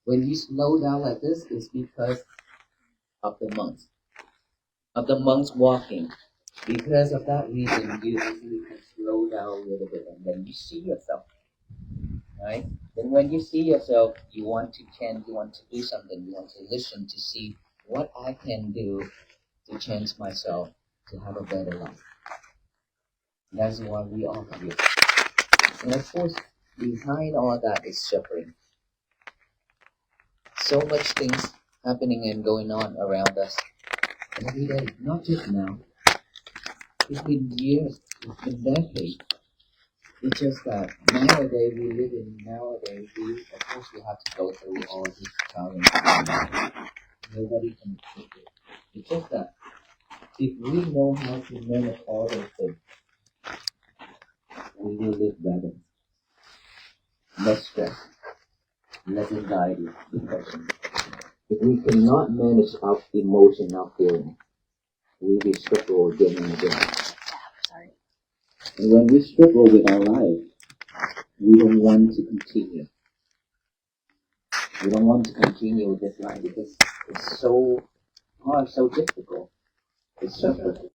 When you slow down like this, it's because of the monks walking. Because of that reason, you actually can slow down a little bit, and then you see yourself, right? Then when you see yourself, you want to change, you want to do something, you want to listen to see what I can do to change myself to have a better life. That's why we are here. And of course, behind all that is suffering. So much things happening and going on around us every day, not just now. It's been years, it's been decades. It's just that nowadays we live in nowadays we of course we have to go through all these challenges. Nobody can escape it. It's just that if we know how to manage all those things, we will live better. Less stress, less anxiety, depression. If we cannot manage our emotion, our feeling, we will struggle again and again. Sorry. And when we struggle with our life, we don't want to continue. We don't want to continue with this life because it's so hard, so difficult. It's suffering.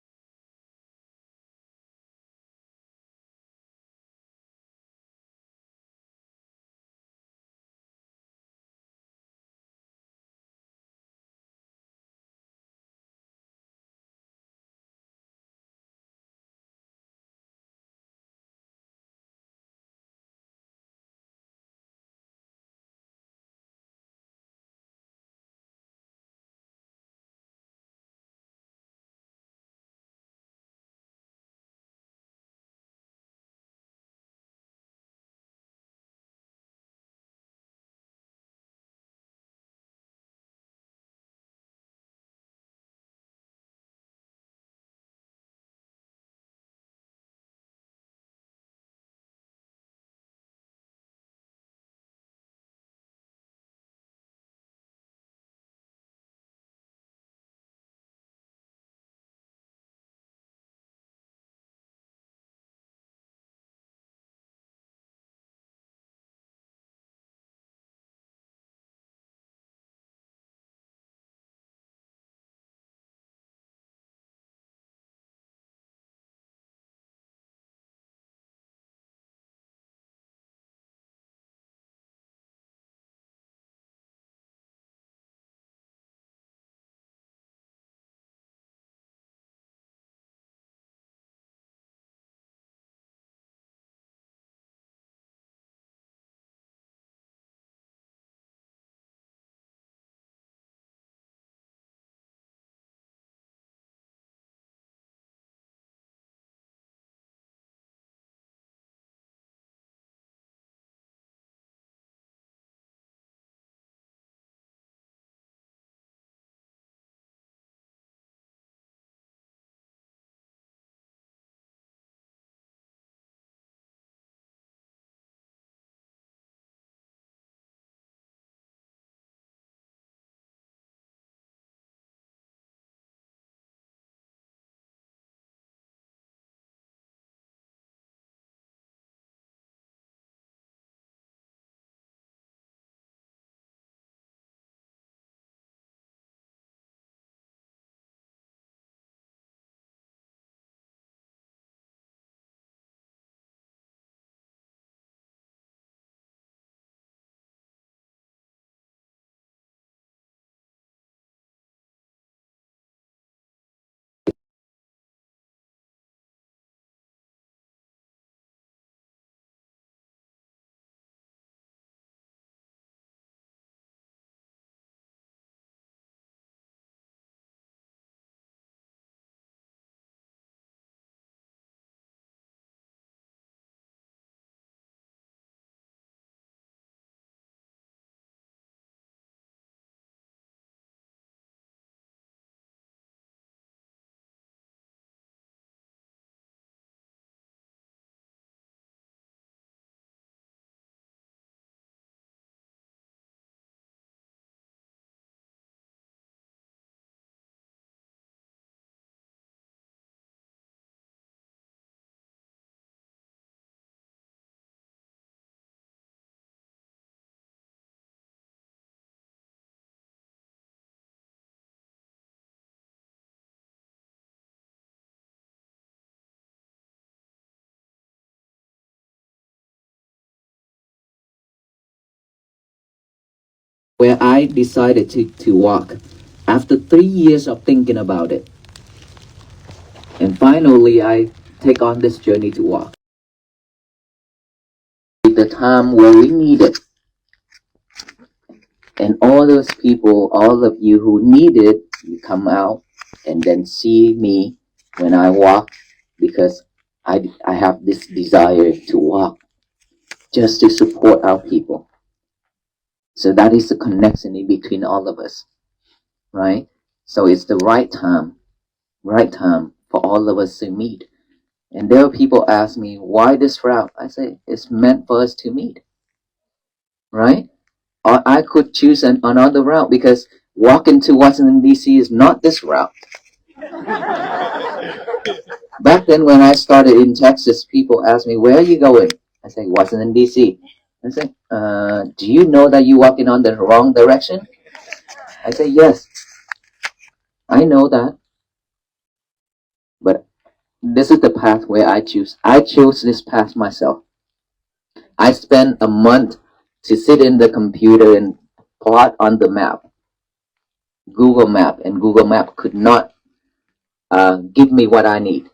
where I decided to walk after 3 years of thinking about it. And finally, I take on this journey to walk. At the time where we need it, and all those people, all of you who need it, you come out and then see me when I walk, because I have this desire to walk just to support our people. So that is the connection in between all of us, right? So it's the right time for all of us to meet. And there are people ask me, why this route? I say, it's meant for us to meet, right? Or I could choose another route, because walking to Washington, D.C. is not this route. Back then, when I started in Texas, people asked me, where are you going? I say, Washington, D.C. I say, do you know that you're walking on the wrong direction? I say, yes, I know that. But this is the path where I choose. I chose this path myself. I spent a month to sit in the computer and plot on the map, Google Map, and Google Map could not give me what I need.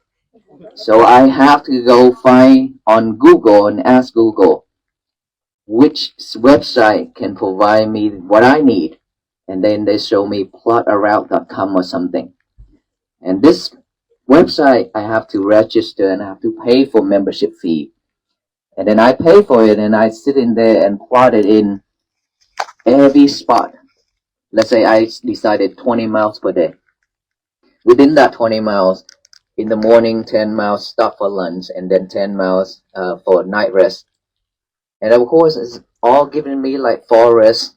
So I have to go find on Google and ask Google which website can provide me what I need. And then they show me plotaroute.com or something. And this website, I have to register and I have to pay for membership fee. And then I pay for it and I sit in there and plot it in every spot. Let's say I decided 20 miles per day. Within that 20 miles, in the morning, 10 miles stop for lunch, and then 10 miles for night rest. And of course, it's all giving me like forest,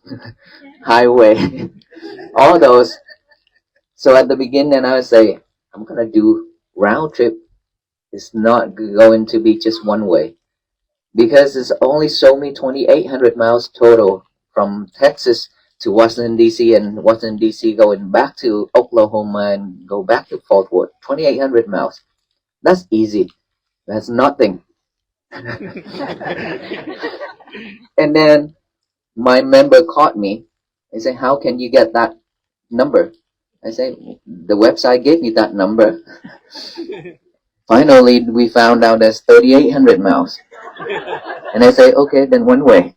highway, all those. So at the beginning, I would say, I'm going to do round trip. It's not going to be just one way, because it's only show me 2,800 miles total from Texas to Washington, D.C., and Washington, D.C. going back to Oklahoma and go back to Fort Worth. 2,800 miles. That's easy. That's nothing. And then my member caught me. They said, how can you get that number? I said, the website gave me that number. Finally, we found out there's 3,800 miles. And I say, okay, then one way.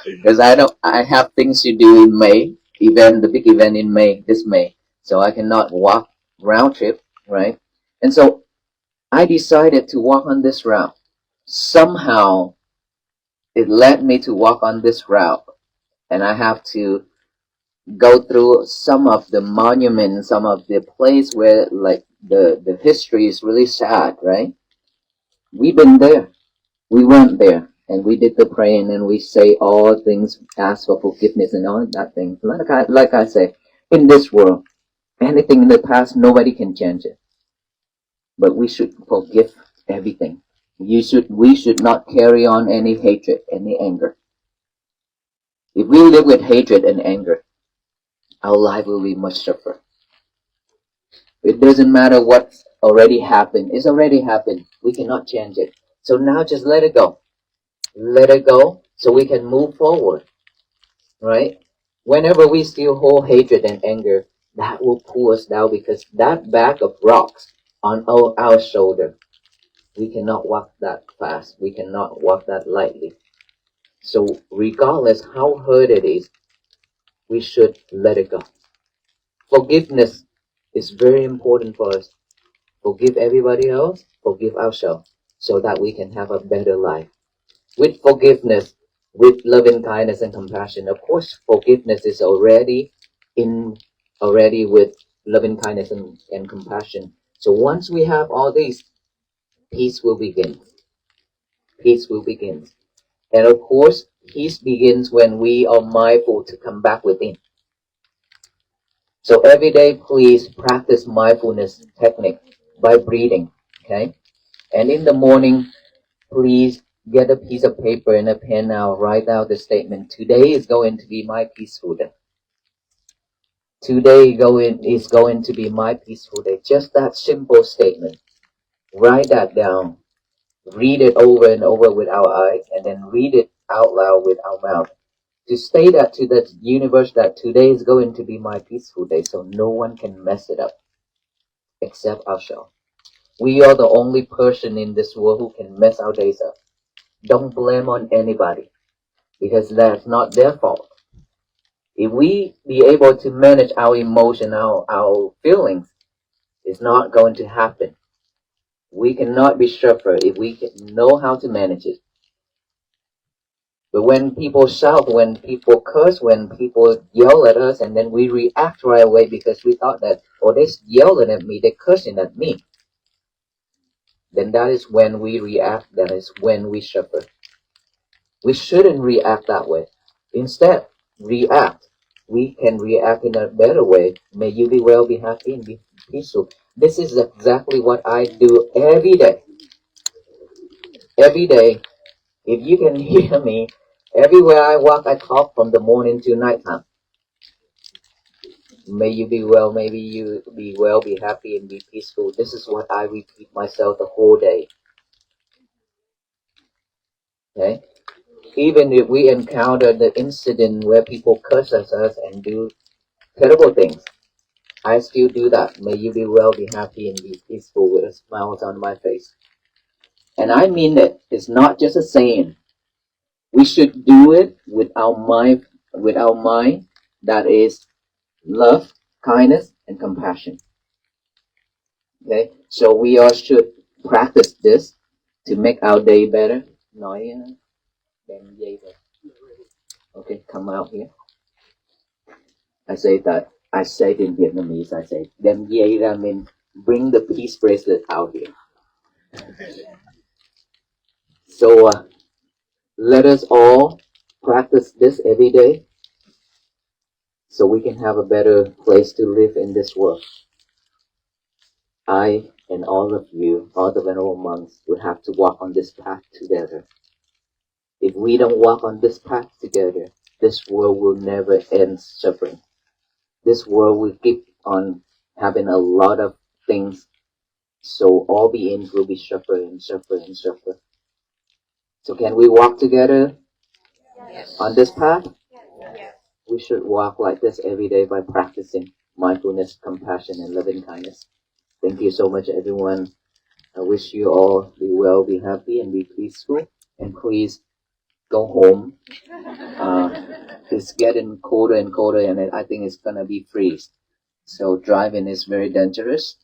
Because I have things to do in May, the big event in May, this May. So I cannot walk round trip, right? And so I decided to walk on this route. Somehow, it led me to walk on this route. And I have to go through some of the monuments, some of the place where like the history is really sad, right? We've been there. We went there and we did the praying and we say all things, ask for forgiveness and all that thing. Like I say, in this world, anything in the past, nobody can change it. But we should forgive everything. We should not carry on any hatred, any anger. If we live with hatred and anger, our life will be much tougher. It doesn't matter what already happened. It's already happened. We cannot change it. So now just let it go. Let it go so we can move forward. Right? Whenever we still hold hatred and anger, that will pull us down, because that bag of rocks on our shoulder, we cannot walk that fast. We cannot walk that lightly. So regardless how hurt it is, we should let it go. Forgiveness is very important for us. Forgive everybody else, forgive ourselves, so that we can have a better life. With forgiveness, with loving kindness and compassion. Of course, forgiveness is already with loving kindness and compassion. So once we have all these, peace will begin. Peace will begin. And of course, peace begins when we are mindful to come back within. So every day, please practice mindfulness technique by breathing. Okay? And in the morning, please get a piece of paper and a pen now. Write out the statement. Today is going to be my peaceful day. Today is going to be my peaceful day. Just that simple statement. Write that down. Read it over and over with our eyes, and then read it out loud with our mouth. to state that to the universe that today is going to be my peaceful day, so no one can mess it up except ourselves. We are the only person in this world who can mess our days up. Don't blame on anybody because that's not their fault. If we be able to manage our emotion, our feelings, it's not going to happen. We cannot be suffer if we can know how to manage it. But when people shout, when people curse, when people yell at us, and then we react right away because we thought that, oh, they're yelling at me, they're cursing at me, then that is when we react, that is when we suffer. We shouldn't react that way. Instead, react. We can react in a better way. May you be well, be happy, and be peaceful. This is exactly what I do every day. Every day, if you can hear me, everywhere I walk, I talk from the morning to nighttime. May you be well, maybe you be well, be happy, and be peaceful. This is what I repeat myself the whole day. Okay? Even if we encounter the incident where people curse at us and do terrible things, I still do that. May you be well, be happy, and be peaceful with a smile on my face. And I mean it. It's not just a saying. We should do it with our mind that is love, kindness, and compassion. Okay? So we all should practice this to make our day better. Nói đem dây vào. Okay, come out here. I say that. I say it in Vietnamese. I say đem dây ra means bring the peace bracelet out here. So let us all practice this every day so we can have a better place to live in this world. I and all of you, all the venerable monks, will have to walk on this path together. If we don't walk on this path together, this world will never end suffering. This world will keep on having a lot of things, so all beings will be suffering and suffering and suffering. So can we walk together on this path? We should walk like this every day by practicing mindfulness, compassion, and loving kindness. Thank you so much, everyone. I wish you all be well, be happy, and be peaceful. And please go home. It's getting colder and colder, and I think it's gonna be freeze. So driving is very dangerous.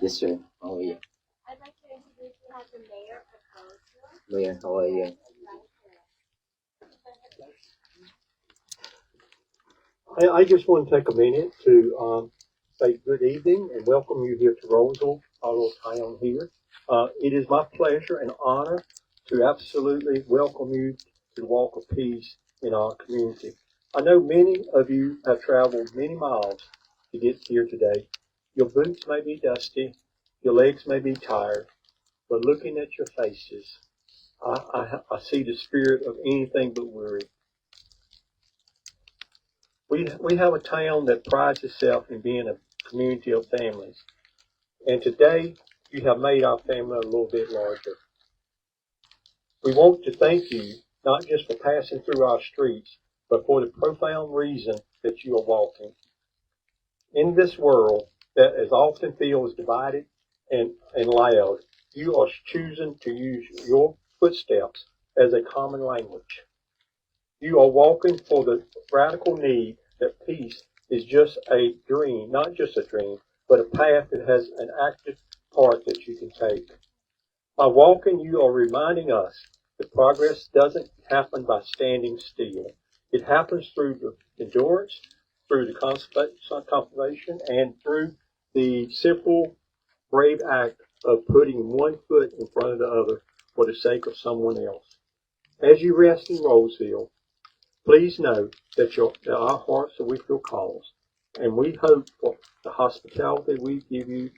Yes, sir. How are you? I'd like to introduce you as the mayor of Roseville. Mayor, how are you? I just want to take a minute to say good evening and welcome you here to Roseville, our little town here. It is my pleasure and honor to absolutely welcome you to the Walk of Peace in our community. I know many of you have traveled many miles to get here today. Your boots may be dusty, your legs may be tired, but looking at your faces, I see the spirit of anything but worry. We have a town that prides itself in being a community of families. And today, you have made our family a little bit larger. We want to thank you, not just for passing through our streets, but for the profound reason that you are walking. In this world that is often feels divided and loud, you are choosing to use your footsteps as a common language. You are walking for the radical need that peace is just a dream, not just a dream, but a path that has an active part that you can take. By walking, you are reminding us that progress doesn't happen by standing still. It happens through the endurance, through the contemplation, and through the simple, brave act of putting one foot in front of the other for the sake of someone else. As you rest in Roseville, please know that our hearts are with your cause, and we hope for the hospitality we give you,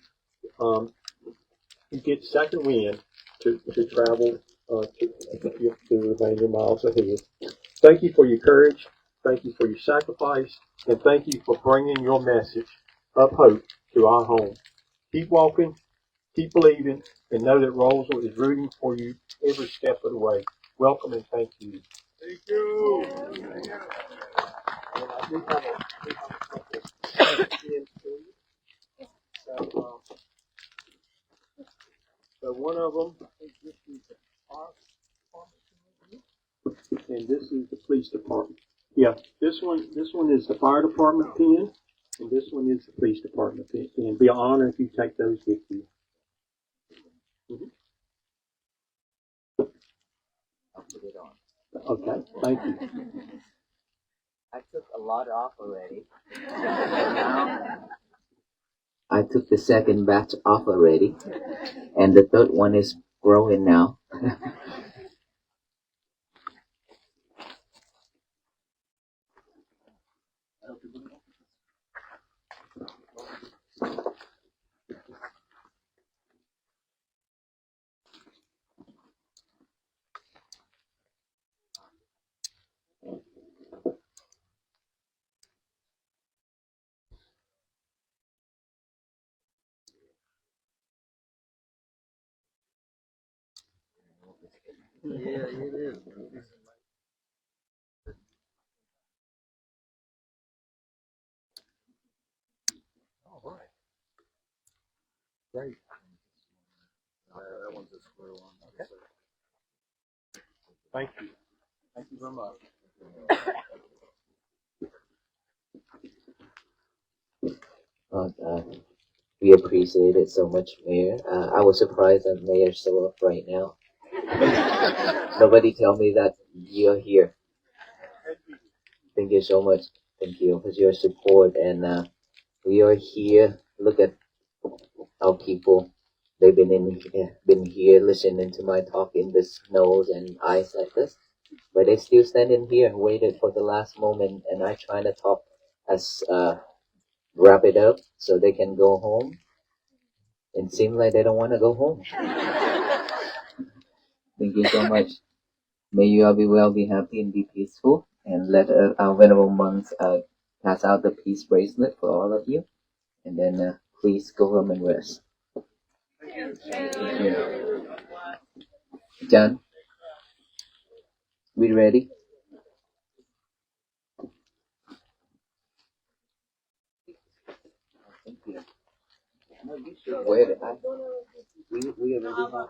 you get second wind to travel to the remainder miles ahead. Thank you for your courage. Thank you for your sacrifice, and thank you for bringing your message of hope to our home. Keep walking, keep believing, and know that Roseville is rooting for you every step of the way. welcome and thank you. Thank you. And I do have a couple pins for you. So one of them, I think this is the fire department, and this is the police department. Yeah, this one is the fire department pin, and this one is the police department pin. And it'd be an honor if you take those with you. Mhm. I'll put it on. Okay, thank you. I took a lot off already. I took the second batch off already, and the third one is growing now. Yeah, it is. All right. Great. That one's a square one. Okay. Thank you. Thank you very much. But we appreciate it so much, Mayor. I was surprised that Mayor's still up right now. Nobody tell me that you're here. Thank you so much. Thank you for your support, and we are here. Look at our people. They've been here listening to my talk in the snows and ice like this, but they still standing here, waited for the last moment, and I trying to talk as wrap it up so they can go home. It seems like they don't want to go home. Thank you so much. May you all be well, be happy, and be peaceful. And let our venerable monks pass out the peace bracelet for all of you. And then please go home and rest. Yeah. John, we ready? Thank you. No, you should wear it. We already have.